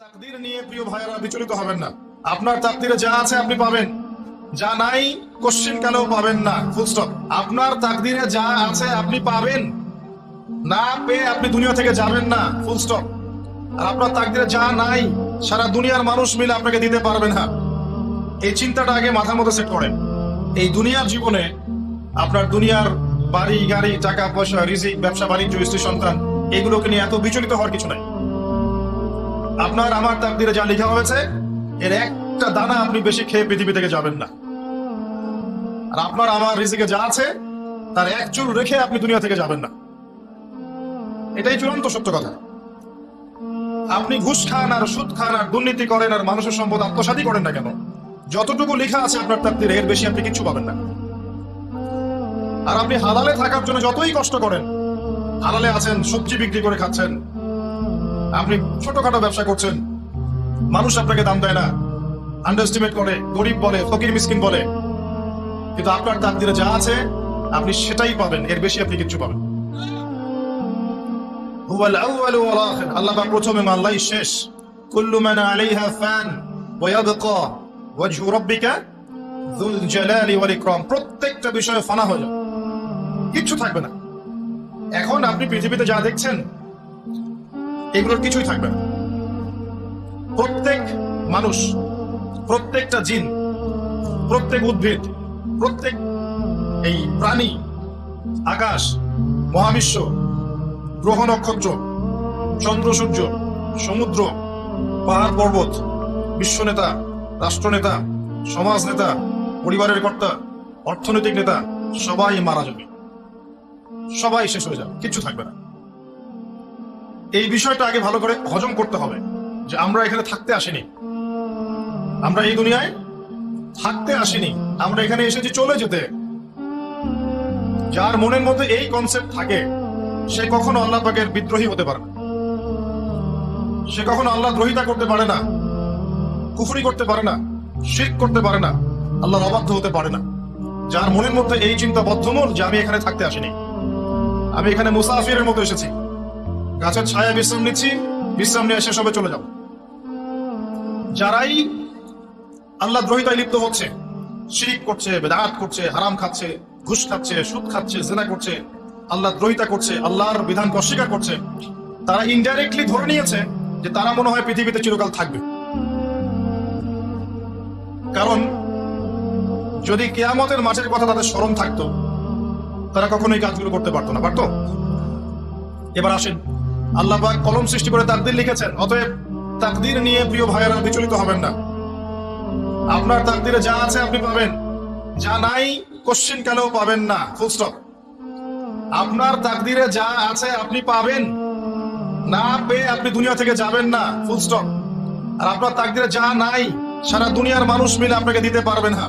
তাকদীর নিয়ে প্রিয় ভাইয়েরা বিচলিত হবেন না। আপনার তাকদীরে যা আছে আপনি পাবেন, যা নাই কোশ্চেন কালেও পাবেন না, ফুল স্টপ। আপনার তাকদীরে যা আছে আপনি পাবেন, না পেয়ে আপনি দুনিয়া থেকে যাবেন না, ফুল স্টপ। আর আপনার তাকদীরে যা নাই সারা দুনিয়ার মানুষ মিলে আপনাকে দিতে পারবে না। এই চিন্তাটা আগে মাথার মধ্যে সেট করেন। এই দুনিয়ার জীবনে আপনার দুনিয়ার বাড়ি গাড়ি টাকা পয়সা রিজিক ব্যবসা বাণিজ্য স্ত্রী সন্তান এগুলোকে নিয়ে এত বিচলিত হওয়ার কিছু নাই। আপনার আমার তাকদীরে যা লেখা হয়েছে এর একটা দানা আপনি বেশি খেয়ে পৃথিবী থেকে যাবেন না। আর আপনার আমার রিজিকে যা আছে তার এক চুল রেখে আপনি দুনিয়া থেকে যাবেন না। এটাই চূড়ান্ত সত্য কথা। আপনি ঘুষ খান আর সুদ খান আর দুর্নীতি করেন আর মানুষের সম্পদ আত্মসাৎই করেন না কেন, যতটুকু লেখা আছে আপনার তাকদীরে এর বেশি আপনি কিচ্ছু পাবেন না। আর আপনি হালালে থাকার জন্য যতই কষ্ট করেন, হালালে আছেন, সবজি বিক্রি করে খাচ্ছেন, আপনি ছোটখাটো ব্যবসা করছেন, মানুষ আপনাকে দাম দেয় না, আন্ডারস্টিমেট করে, গরিব বলে, ফকির মিসকিন বলে, কিন্তু আপনার তাকদীরে যা আছে আপনি সেটাই পাবেন, এর বেশি আপনি কিচ্ছু পাবেন। হুয়াল আউয়ালু ওয়াল আখির, আল্লাহ পাক প্রথম এবং আল্লাহই শেষ। কুল্লু মান আলাইহা ফান ওয়া ইয়াবকা ওয়াজহু রাব্বিকা যুল জালালি ওয়াল ইকরাম। প্রত্যেকটা বিষয়ে ফানা হয়ে যাবে, কিচ্ছু থাকবে না। এখন আপনি পৃথিবীতে যা দেখছেন এগুলোর কিছুই থাকবে না। প্রত্যেক মানুষ, প্রত্যেকটা জিন, প্রত্যেক উদ্ভিদ, প্রত্যেক এই প্রাণী, আকাশ, মহাবিশ্ব, গ্রহ নক্ষত্র, চন্দ্র সূর্য, সমুদ্র, পাহাড় পর্বত, বিশ্বনেতা, রাষ্ট্রনেতা, সমাজ নেতা, পরিবারের কর্তা, অর্থনৈতিক নেতা, সবাই মারা যাবে, সবাই শেষ হয়ে যাবে, কিচ্ছু থাকবে না। এই বিষয়টা আগে ভালো করে হজম করতে হবে যে আমরা এখানে থাকতে আসিনি, আমরা এই দুনিয়ায় থাকতে আসিনি, আমরা এখানে এসেছি চলে যেতে। যার মনের মধ্যে এই কনসেপ্ট থাকে সে কখনো আল্লাহ পাকের বিদ্রোহী হতে পারে না, সে কখনো আল্লাহ দ্রোহিতা করতে পারে না, কুফরি করতে পারে না, শিরক করতে পারে না, আল্লাহর অবাধ্য হতে পারে না। যার মনের মধ্যে এই চিন্তা বদ্ধমূল যে আমি এখানে থাকতে আসিনি, আমি এখানে মুসাফিরের মতো এসেছি, গাছের ছায়া বিশ্রাম নিচ্ছি, বিশ্রাম নিয়ে শেষ হবে চলে যাব। যারাই আল্লাহ দ্রোহিতায় লিপ্ত হচ্ছে, শিরক করছে, বেদাত করছে, হারাম খাচ্ছে, ঘুষ খাচ্ছে, সুদ খাচ্ছে, জিনা করছে, আল্লাহ দ্রোহিতা করছে, আল্লাহর বিধানকে অস্বীকার করছে, তারা ইনডাইরেক্টলি ধরে নিয়েছে যে তারা মনে হয় পৃথিবীতে চিরকাল থাকবে। কারণ যদি কিয়ামতের মাঠের কথা তাদের স্মরণ থাকতো তারা কখনো এই কাজগুলো করতে পারতো না, পারতো? এবার আসেন, আল্লাহ পাক কলম সৃষ্টি করে তাকদীর লিখেছেন, অতএব তাকদীর নিয়ে প্রিয় ভাইয়েরা বিচলিত হবেন না। আপনার তাকদীরে যা আছে আপনি পাবেন, যা নাই কোশ্চেন কালেও পাবেন না, ফুল স্টপ। আপনার তাকদীরে যা আছে আপনি পাবেন, না পেয়ে আপনি দুনিয়া থেকে যাবেন না, ফুল স্টপ। আর আপনার তাকদীরে যা নাই সারা দুনিয়ার মানুষ মিলে আপনাকে দিতে পারবে না।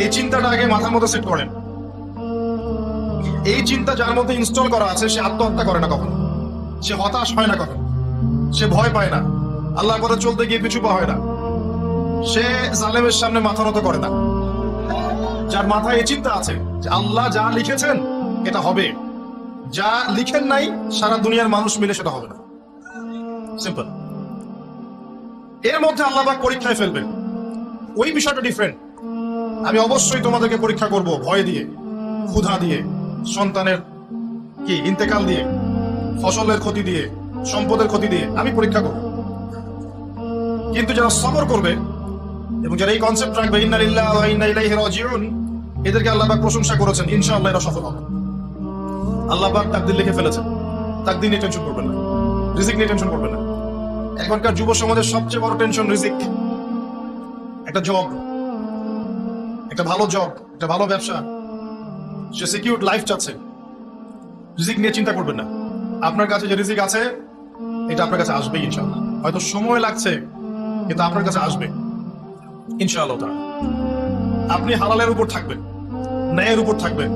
এই চিন্তাটা আগে মাথার মধ্যে সেট করেন। এই চিন্তা যার মধ্যে ইনস্টল করা আছে সে আত্মহত্যা করে না কখনো, সে হতাশ হয় না কখনো, সে ভয় পায় না, আল্লাহর পথে চলতে গিয়ে পিছু পা হয় না, সে জালেমের সামনে মাথা নত করে না। যার মাথায় এই চিন্তা আছে যে আল্লাহ যা লিখেছেন এটা হবে, যা লিখেন নাই সারা দুনিয়ার মানুষ মিলে সেটা হবে না, সিম্পল। এর মধ্যে আল্লাহ পাক পরীক্ষায় ফেলবেন, ওই বিষয়টা ডিফারেন্ট। আমি অবশ্যই তোমাদেরকে পরীক্ষা করব ভয় দিয়ে, ক্ষুধা দিয়ে, সন্তানের কি ইন্তেকাল দিয়ে, ফসলের ক্ষতি দিয়ে, সম্পদের ক্ষতি দিয়ে আমি পরীক্ষা করব। কিন্তু যারা সবর করবে এবং যারা এই কনসেপ্ট রাখবে ইন্না লিল্লাহি ওয়া ইন্না ইলাইহি রাজিউন, এদেরকে আল্লাহ পাক প্রশংসা করেছেন, ইনশাআল্লাহ এরা সফল হবে। আল্লাহ পাক তাকদীর লিখে ফেলেছেন, তাকদীর নিয়ে টেনশন করবেন না, রিজিক নিয়ে টেনশন করবেন না। এখনকার যুব সমাজের সবচেয়ে বড় টেনশন রিজিক। একটা জব, একটা ভালো জব, একটা ভালো ব্যবসা, সে সিকিউর লাইফ চাচ্ছে, রিজিক নিয়ে চিন্তা করবেন না। আপনার কাছে যে রিজিক আছে এটা আপনার কাছে আসবে ইনশাআল্লাহ। হয়তো সময় লাগছে কিন্তু আপনার কাছে আসবে ইনশাআল্লাহ। আপনি হালালের উপর থাকবেন, ন্যায়ের উপর থাকবেন,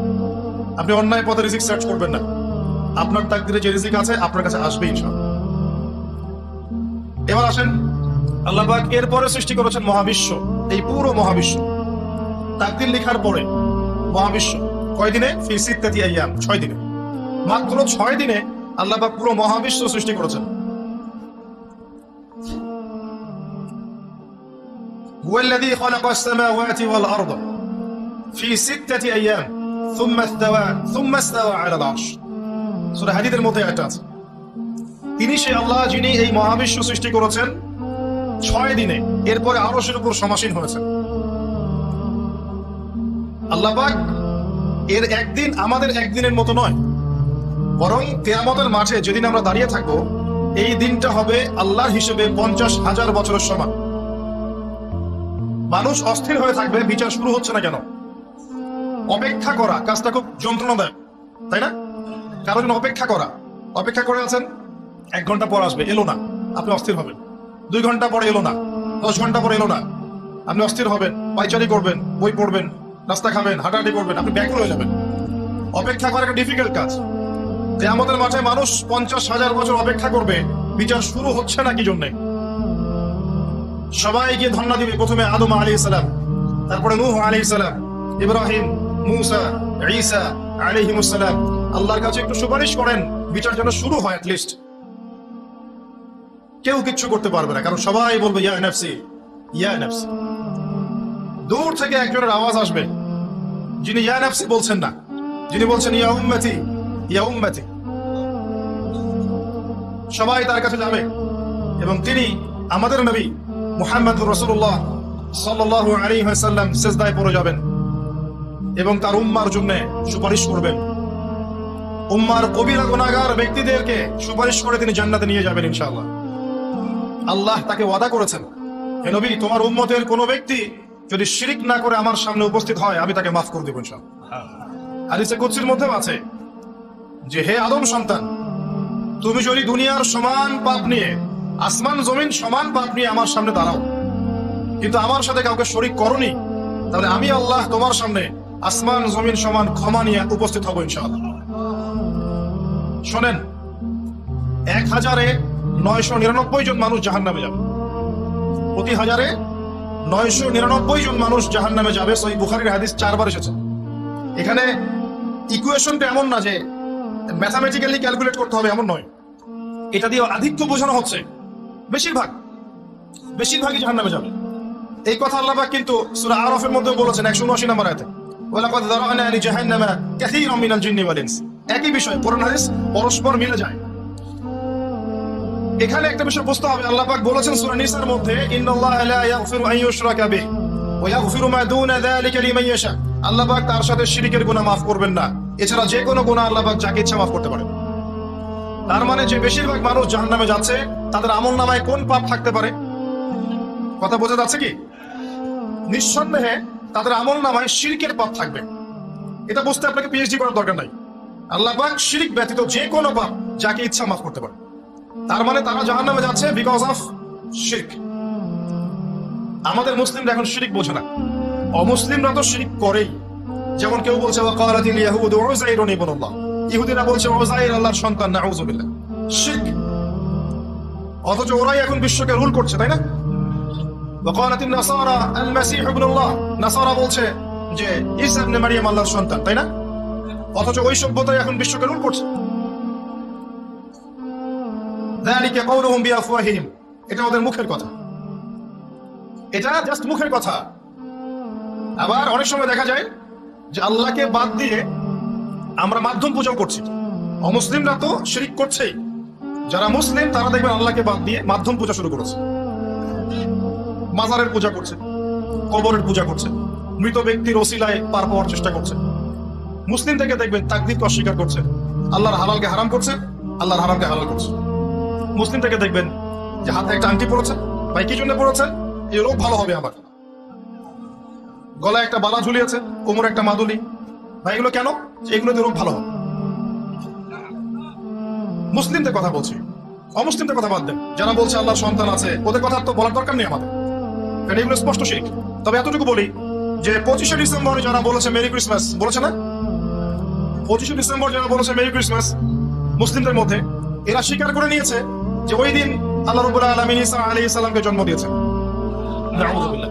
আপনি অন্যায় পথে রিজিক সার্চ করবেন না। আপনার তাকদীরে যে রিজিক আছে আপনার কাছে আসবে ইনশাআল্লাহ। এবার আসেন, আল্লাহ পাক এরপরে সৃষ্টি করেছেন মহাবিশ্ব, এই পুরো মহাবিশ্ব। তাকদীর লেখার পরে মহাবিশ্ব কয় দিনে? ফি সিত্তাতি আইয়াম, 6 দিনে। মাত্র 6 দিনে আল্লাহ পাক পুরো মহাবিশ্ব সৃষ্টি করেছেন। هو الذي خلق السماوات والأرض في 6 أيام ثم استوى على العرش সূরা হাদীদের মধ্যে একটা আছে, তিনি সেই আল্লাহ যিনি এই মহাবিশ্ব সৃষ্টি করেছেন 6 দিনে, এরপরে আরশের উপর সমাসীন হয়েছেন। আল্লাহ পাক এর একদিন আমাদের একদিনের মতো নয়, বরং কিয়ামতের মাঠে যেদিন আমরা দাঁড়িয়ে থাকবো এই দিনটা হবে আল্লাহর হিসেবে 50,000 বছরের সমান। মানুষ অস্থির হয়ে থাকবে, বিচার শুরু হচ্ছে না কেন। অপেক্ষা করা কাজটা খুব যন্ত্রণাদায়ক, তাই না? কারো জন্য অপেক্ষা করে আছেন, 1 ঘন্টা পর আসবে, এলো না, আপনি অস্থির হবেন। 2 ঘন্টা পরে এলো না, 10 ঘন্টা পরে এলো না, আপনি অস্থির হবেন, পায়চারি করবেন, বই পড়বেন, নাস্তা খাবেন, হাঁটাহাঁটি করবেন, আপনি ব্যাকুল হয়ে যাবেন। অপেক্ষা করা একটা ডিফিকাল্ট কাজ। কিয়ামতের মাঠে মানুষ 50,000 বছর অপেক্ষা করবে, বিচার শুরু হচ্ছে না কি জন্যে। সবাই গিয়ে ধন্না দিবে, প্রথমে আদম আলাইহিস সালাম, তারপরে নূহ আলাইহিস সালাম, ইব্রাহিম, মুসা, ঈসা আলাইহিমুস সালাম। আল্লাহর কাছে একটু সুপারিশ করেন, বিচার যেন শুরু হয় অ্যাটলিস্ট। কেউ কিচ্ছু করতে পারবে না, কারণ সবাই বলবে ইয়া নাফসি ইয়া নাফসি। দূর থেকে একজনের আওয়াজ আসবে, যিনি ইয়া নাফসি বলছেন না, যিনি বলছেন ইয়া উম্মতি ইয়া উম্মতি। সবাই তার কাছে যাবে এবং তিনি আমাদের নবী মুহাম্মদুর রাসূলুল্লাহ সাল্লাল্লাহু আলাইহি ওয়াসাল্লাম সিজদায় পড়ে যাবেন এবং তার উম্মার জন্য সুপারিশ করবেন। উম্মার কবিরা গুনাহগার ব্যক্তিদেরকে সুপারিশ করে তিনি জান্নাতে নিয়ে যাবেন ইনশাআল্লাহ। আল্লাহ তাকে ওয়াদা করেছেন, হে নবী, তোমার উম্মতের কোন ব্যক্তি যদি শিরক না করে আমার সামনে উপস্থিত হয় আমি তাকে মাফ করে দেব ইনশাআল্লাহ। হাদিসে কুদসির মধ্যেও আছে যে হে আদম সন্তান, তুমি যদি দুনিয়ার সমান পাপ নিয়ে, আসমান জমিন সমান পাপ নিয়ে আমার সামনে দাঁড়াও, কিন্তু আমার সাথে কাউকে শরীক করনি, তাহলে আমি আল্লাহ তোমার সামনে আসমান জমিন সমান ক্ষমা নিয়ে উপস্থিত হব ইনশাআল্লাহ। শোনেন, 1,999 জন মানুষ জাহান্নামে যাবে, প্রতি 1,999 জন মানুষ জাহান্নামে যাবে। সহিহ বুখারীর হাদিস 4 বার এসেছে। এখানে ইকুয়েশনটা এমন না যে ম্যাথামেটিক্যালি ক্যালকুলেট করতে হবে, এমন নয়। এটা দিয়ে আধিক্য বোঝানো হচ্ছে, বেশিরভাগই জাহান্নামে যাবে। এই কথা আল্লাহ পাক কিন্তু সূরা আরাফের মধ্যে বলেছেন 179 নম্বর আয়াতে, ওয়ালাকাদ যারানা লিজাহান্নামা কাসীরাম মিনাল জিন্নি ওয়াল ইনস। একই বিষয়, কোরআন হাদিস পরস্পর মিলে যায়। এখানে একটা বিষয় বুঝতে হবে, আল্লাহ পাক বলেছেন সূরা নিসার মধ্যে, ইন্নাল্লাহা লা ইয়াগফিরু আন ইউশরাকা বিহি ওয়া ইয়াগফিরু মা দুনা যালিকা লিমান ইয়াশা। আল্লাহ পাক তার সাথে শিরকের গুনাহ মাফ করবেন না, এছাড়া যে কোনো গুনাহ আল্লাহ পাক যাকে ইচ্ছা মাফ করতে পারেন। তার মানে যে বেশিরভাগ মানুষ জাহান্নামে যাচ্ছে, তাদের আমলনামায় কোন পাপ থাকতে পারে? কথা বোঝা যাচ্ছে কি? নিঃসন্দেহে তাদের আমলনামায় শিরকের পাপ থাকবে। এটা বুঝতে আপনাকে পিএইচডি করার দরকার নাই। আল্লাহ পাক শিরক ব্যতীত যে কোনো পাপ যাকে ইচ্ছা মাফ করতে পারে। তার মানে তারা জাহান্নামে যাচ্ছে বিকজ অফ শিরক। আমাদের মুসলিমরা এখন শিরক বোঝে না, অমুসলিমরা তো শিরক করেই। যেমন কেউ বলছে ওয়াকালাতিল ইয়াহুদু উযাইরুন ইবনুল্লাহ, ইহুদিরা বলছে উযাইর আল্লাহর সন্তান, নাউযুবিল্লাহ, শিরক। অথচ ওরাই এখন বিশ্বকে রুল করছে, তাই না? ওয়াকালাতিন নাসারা আল মাসীহ ইবনুল্লাহ, নাসারা বলছে যে ঈসা ইবনে মারইয়াম আল্লাহর সন্তান, তাই না? অথচ ওই সভ্যতাই এখন বিশ্বকে রুল করছে। যালিকা কাউলুহুম বিআফওয়াহিহিম, এটা ওদের মুখের কথা, এটা জাস্ট মুখের কথা। আবার অনেক সময় দেখা যায় যে আল্লাহকে বাদ দিয়ে আমরা মাধ্যম পূজা করছি। অমুসলিমরা তো শিরক করছেই, যারা মুসলিম তারা দেখবেন আল্লাহকে বাদ দিয়ে মাধ্যম পূজা শুরু করেছে। মাজারের পূজা করছে, কবরের পূজা করছে, মৃত ব্যক্তির ওসিলায় পার পাওয়ার চেষ্টা করছে। মুসলিম থেকে দেখবেন তাকদীরকে অস্বীকার করছে, আল্লাহর হালালকে হারাম করছে, আল্লাহর হারামকে হালাল করছে। মুসলিম থেকে দেখবেন যে হাতে একটা আংটি পড়েছে, ভাই কি জন্য পড়েছেন? এই রোগ ভালো হবে আমার। গলায় একটা বালা ঝুলিয়েছে, কোমরে একটা মাদুলি, ভাই এগুলো কেন? এগুলোতে রোগ ভালো হবে। মুসলিমদের কথা বলছি, অমুসলিমদের কথা বাদ দেন। যারা বলছে আল্লাহর সন্তান আছে, ওদের কথা তো বলার দরকার নেই আমাদের, কারণ এগুলো স্পষ্ট শিরক। তবে এতটুকু বলি যে 25শে ডিসেম্বর যারা বলেছে মেরি ক্রিসমাস, বলেছে না? 25শে ডিসেম্বর যারা বলেছে মেরি ক্রিসমাস মুসলিমদের মধ্যে, এরা স্বীকার করে নিয়েছে যে ওই দিন আল্লাহ রাব্বুল আলামিন ঈসা আলাইহিস সালামকে জন্ম দিয়েছেন। নাউযুবিল্লাহ,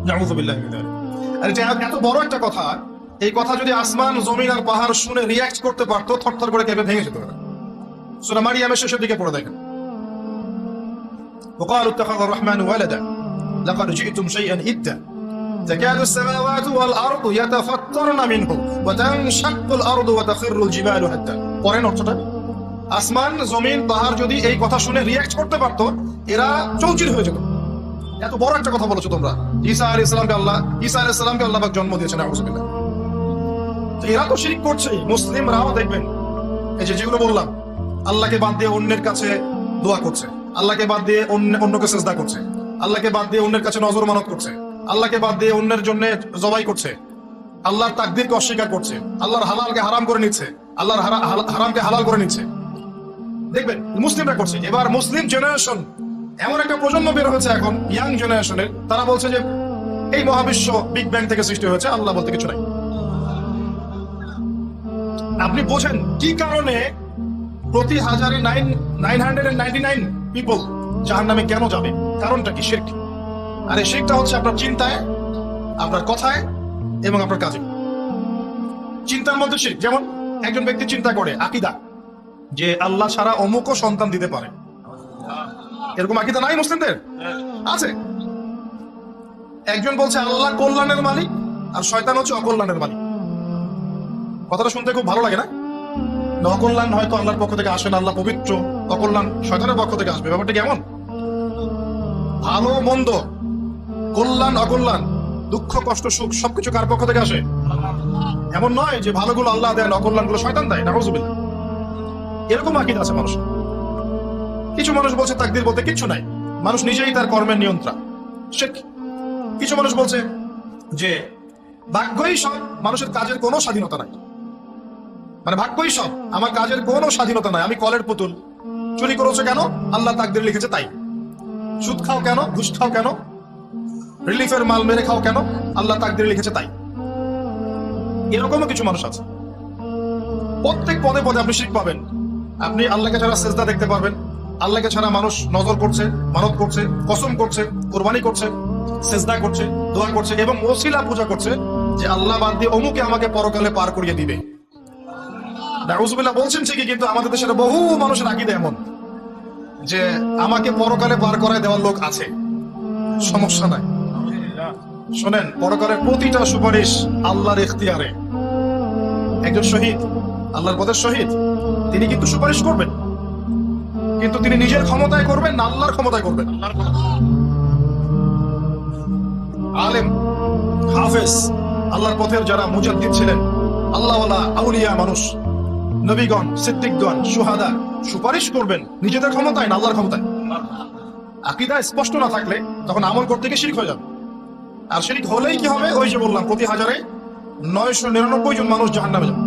নাউযুবিল্লাহ মিন যালিক। আর এটা এত বড় একটা কথা, এই কথা যদি আসমান জমিন আর পাহাড় শুনে রিঅ্যাক্ট করতে পারতো, থরথর করে কেঁপে ভেঙে যেত। সূরা মারিয়ামের শেষের দিকে পড়ে দেখেন, وقالوا اتخذ الرحمن ولدا لقد جئتم شيئا إدا تكاد السماوات والأرض يتفطرن منه وتنشق الأرض وتخر الجبال هدا পরেন অর্থটা আসমান জমিন পাহাড় যদি এই কথা শুনে রিঅ্যাক্ট করতে পারতো এরা চৌচির হয়ে যেত। এত বড় একটা কথা বলেছো তোমরা। ঈসা আলাইহিস সালামকে আল্লাহ পাক জন্ম দিয়েছেন, আউযুবিল্লাহ। তো এরা তো শিরক করছে। মুসলিমরাও দেখবেন এই যে যেগুলো বললাম, আল্লাহকে বাদ দিয়ে অন্যের কাছে দোয়া করছে, আল্লাহকে বাদ দিয়ে অন্যকে সেজদা করছে, আল্লাহকে বাদ দিয়ে অন্যের কাছে নজর মানত করছে, আল্লাহকে বাদ দিয়ে অন্যের জন্য জবাই করছে, আল্লাহর তাকদীরকে অস্বীকার করছে, আল্লাহর হালালকে হারাম করে নিচ্ছে, আল্লাহর হারামকে হালাল করে নিচ্ছে। দেখবেন মুসলিমরা করছে। এবার মুসলিম জেনারেশন এমন একটা প্রজন্ম বের হয়েছে এখন, ইয়াং জেনারেশনের, তারা বলছে যে এই মহাবিশ্ব বিগ ব্যাং থেকে সৃষ্টি হয়েছে, আল্লাহ বলতে কিছু নাই। আপনি বোঝেন কি কারণে প্রতি হাজারে 999 পিপল জাহান্নামে কেন যাবে? কারণটা কি? শিরক। আর এই শিরকটা হচ্ছে আপনার চিন্তায়, আপনার কথায় এবং আপনার কাজে। চিন্তার মধ্যে শিরক। যেমন একজন ব্যক্তি চিন্তা করে আকীদা যে আল্লাহ ছাড়া অমুকও সন্তান দিতে পারে, এরকম আকীদা নাই মুসলিমদের? আছে। একজন বলছে আল্লাহ কল্যাণের মালিক আর শয়তান হচ্ছে অকল্যাণের মালিক। কথাটা শুনতে খুব ভালো লাগে না? অকল্যাণ হয়তো আল্লাহর পক্ষ থেকে আসে না, আল্লাহ পবিত্র, অকল্যাণ শয়তানের পক্ষ থেকে আসবে। ব্যাপারটা কেমন? ভালো মন্দ, কল্যাণ অকল্যাণ, দুঃখ কষ্ট সুখ সবকিছু কার পক্ষ থেকে আসে? এমন নয় যে ভালোগুলো আল্লাহ দেন, অকল্যাণগুলো শয়তান দেয়, নাউযুবিল্লাহ। এরকম আকীদা আছে মানুষ। কিছু মানুষ বলছে তাকদীর বলতে কিচ্ছু নাই, মানুষ নিজেই তার কর্মের নিয়ন্ত্রণ। শিরক। কিছু মানুষ বলছে যে ভাগ্যই সব, মানুষের কাজের কোনো স্বাধীনতা নাই। মানে ভাগ্যই সব, আমার কাজের কোনো স্বাধীনতা নাই। আমি কলের পুতুল। চুরি করেছো কেন? আল্লাহ তাকদীর লিখেছে তাই। সুদ খাও কেন? ঘুষ খাও কেন? রিলিফের মাল মেরে খাও কেন? আল্লাহ তাকদীর লিখেছে তাই। এরকমও কিছু মানুষ আছে। প্রত্যেক পদে পদে আপনি শিরক পাবেন। আপনি আল্লাহকে ছাড়া সেজদা দেখতে পারবেন, আল্লাহকে ছাড়া মানুষ নজর করছে, মানত করছে, কসম করছে, কোরবানি করছে, সেজদা করছে, দোয়া করছে এবং ওসিলা পূজা করছে যে আল্লাহ বাদ দিয়ে অমুকে আমাকে পরকালে পার করিয়ে দিবে। নাউযুবিল্লাহ বলছেন ঠিকই, কিন্তু আমাদের দেশের বহু মানুষের আকীদা এমন যে আমাকে পরকালে পার করায় দেওয়ার লোক আছে, সমস্যা নাই। শোনেন, পরকালের প্রতিটা সুপারিশ আল্লাহর ইখতিয়ারে। একজন শহীদ, আল্লাহর পথের শহীদ, তিনি কিন্তু সুপারিশ করবেন, কিন্তু তিনি নিজের ক্ষমতায় করবেন না আল্লাহর ক্ষমতায় করবেন। আলেম, হাফেজ, আল্লাহর পথের যারা মুজাদ্দিদ ছিলেন, আল্লাহওয়ালা আউলিয়া মানুষ, নবীগণ, সিদ্দিকগণ, সুহাদা সুপারিশ করবেন নিজেদের ক্ষমতায় না আল্লাহর ক্ষমতায়। আকীদা স্পষ্ট না থাকলে তখন আমল করতে গিয়ে শিরক হয়ে যাবে। আর শিরক হলেই কি হবে? ওই যে বললাম, প্রতি হাজারে 999 জন মানুষ জাহান্নামে যাবে।